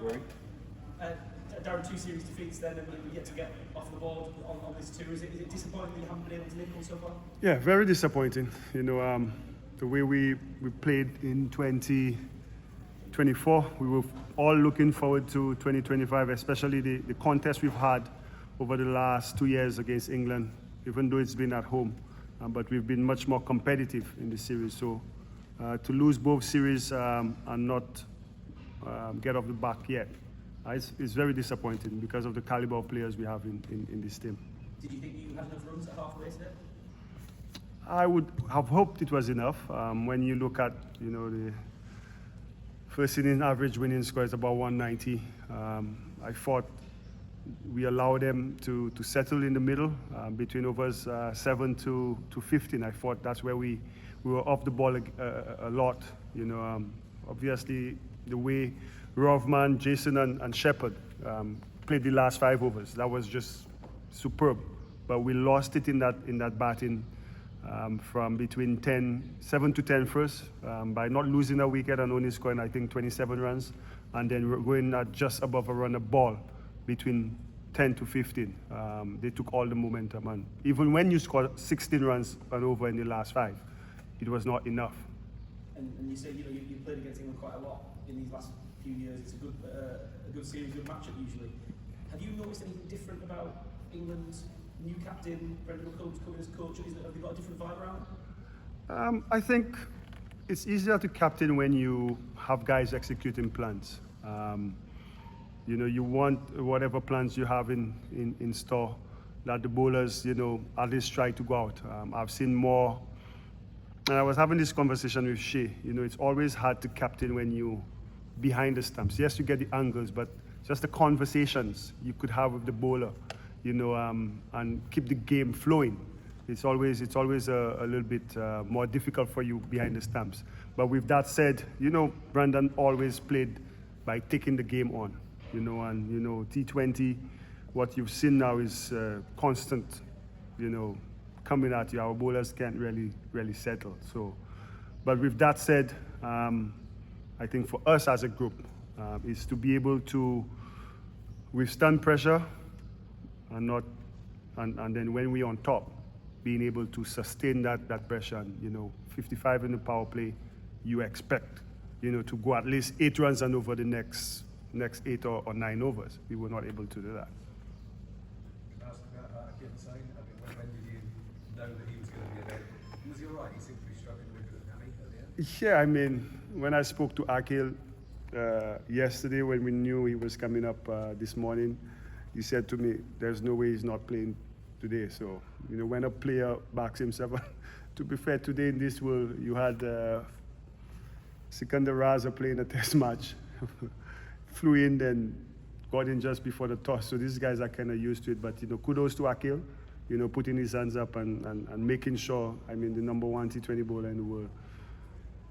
Rory. Daren, 2 series defeats then, and we get to get off the board on this tour. Is it disappointing that you haven't been able to live one so far? Yeah, very disappointing. You know, the way we played in 2024, we were all looking forward to 2025, especially the contest we've had over the last 2 years against England, even though it's been at home. But we've been much more competitive in the series. So to lose both series and not get off the back yet, it's very disappointing because of the caliber of players we have in this team. Did you think you had enough runs at halfway today? I would have hoped it was enough. When you look at, you know, the first inning average winning score is about 190. I thought we allowed them to settle in the middle between overs 7 to 15. I thought that's where we were off the ball a lot. You know, obviously the way Rovman, Jason, and Shepherd played the last 5 overs, that was just superb. But we lost it in that batting from between 7 to 10 first by not losing a wicket and only scoring, I think, 27 runs, and then we're going at just above a run a ball between 10 to 15. They took all the momentum, and even when you score 16 runs and over in the last 5, it was not enough. And you say you played against England quite a lot in these last few years. It's a good series, good matchup usually. Have you noticed anything different about England's new captain, Brendan McCullum's coming as coach? Have they got a different vibe around? I think it's easier to captain when you have guys executing plans. You know, you want whatever plans you have in store, that the bowlers, you know, at least try to go out. I've seen more, and I was having this conversation with Shea. You know, it's always hard to captain when you behind the stumps. Yes, you get the angles, but just the conversations you could have with the bowler, you know, and keep the game flowing. It's always a little bit more difficult for you behind the stumps. But with that said, you know, Brandon always played by taking the game on, you know, and you know, T20, what you've seen now is constant, you know, coming at you. Our bowlers can't really settle. So, but with that said, I think for us as a group is to be able to withstand pressure and then when we're on top, being able to sustain that pressure. And, you know, 55 in the power play, you expect, you know, to go at least 8 runs and over the next 8 or 9 overs. We were not able to do that. Can I ask about Akil Hussain? I mean, when did you know that he was going to be available? Was he all right? He seemed to be struggling with the hammy at the end. Yeah, I mean, when I spoke to Akil yesterday, when we knew he was coming up this morning, he said to me, "There's no way he's not playing today." So, you know, when a player backs himself, to be fair, today in this world, you had Sikandar Raza playing a test match, flew in, then got in just before the toss. So these guys are kind of used to it. But, you know, kudos to Akil, you know, putting his hands up and making sure, I mean, the number 1 T20 bowler in the world,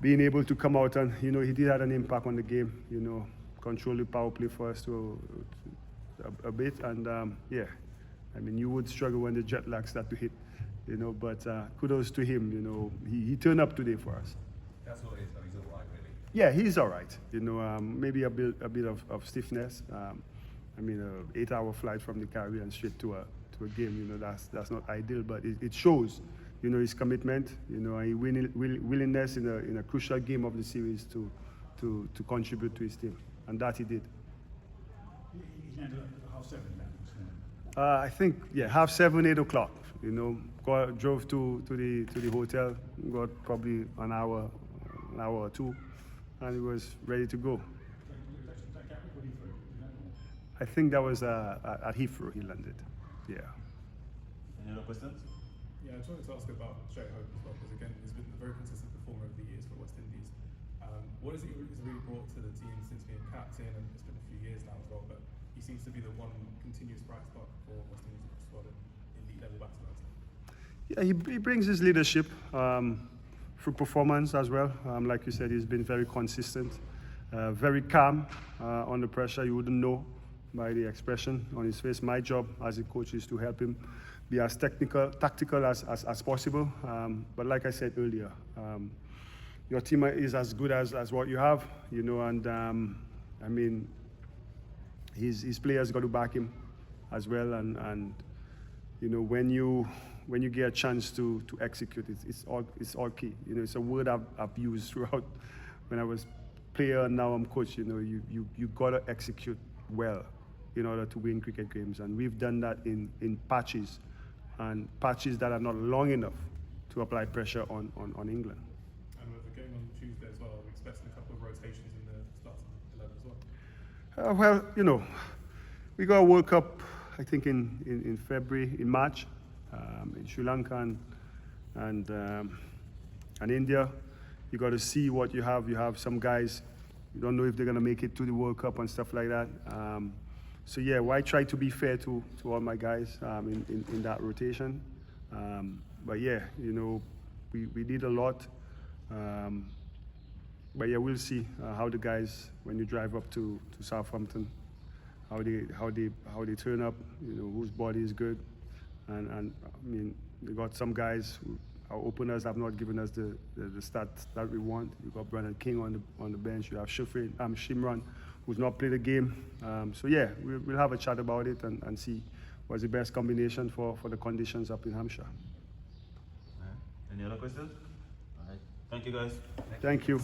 being able to come out and, you know, he did have an impact on the game, you know, control the power play for us to a bit. And, yeah, I mean, you would struggle when the jet lag start to hit, you know, but kudos to him, you know, he turned up today for us. That's all it is, though. He's all right, really. Yeah, he's all right. You know, maybe a bit of stiffness. I mean, an 8-hour flight from the Caribbean straight to a game, you know, that's not ideal, but it shows, you know, his commitment, you know, and willingness in a crucial game of the series to contribute to his team, and that he did. He ended up at 7:30 then. I think, yeah, 7:30, 8 o'clock. You know, drove to the hotel, got probably an hour or 2, and he was ready to go. I think that was at Heathrow he landed. Yeah. Any other questions? Yeah, I just wanted to ask about Shea Hope as well, because again, he's been a very consistent performer over the years for West Indies. What is it he's really brought to the team since being captain, and it's been a few years now as well, but he seems to be the one continuous bright spot for West Indies squad in elite level batsmen. Yeah, he brings his leadership through performance as well. Like you said, he's been very consistent, very calm under pressure. You wouldn't know by the expression on his face. My job as a coach is to help him be as tactical as possible. But like I said earlier, your team is as good as what you have, you know, and I mean, his players got to back him as well, and you know, when you get a chance to execute, it's all key. You know, it's a word I've used throughout when I was player and now I'm coach. You know, you gotta execute well in order to win cricket games, and we've done that in patches, and patches that are not long enough to apply pressure on England. And with the game on Tuesday as well, we're expecting a couple of rotations in the starting 11 as well. Well, you know, we got a World Cup, I think in February, in March, in Sri Lanka and India. You got to see what you have. You have some guys, you don't know if they're going to make it to the World Cup and stuff like that. So yeah, well, I try to be fair to all my guys in that rotation. But yeah, you know, we did a lot. But yeah, we'll see how the guys, when you drive up to Southampton, how they turn up. You know, whose body is good, and I mean, they got some guys who, our openers have not given us the stats that we want. You got Brandon King on the bench. You have Shimran, who's not played a game. So yeah, we'll have a chat about it and see what's the best combination for the conditions up in Hampshire. Any other questions? All right. Thank you, guys. Thank you.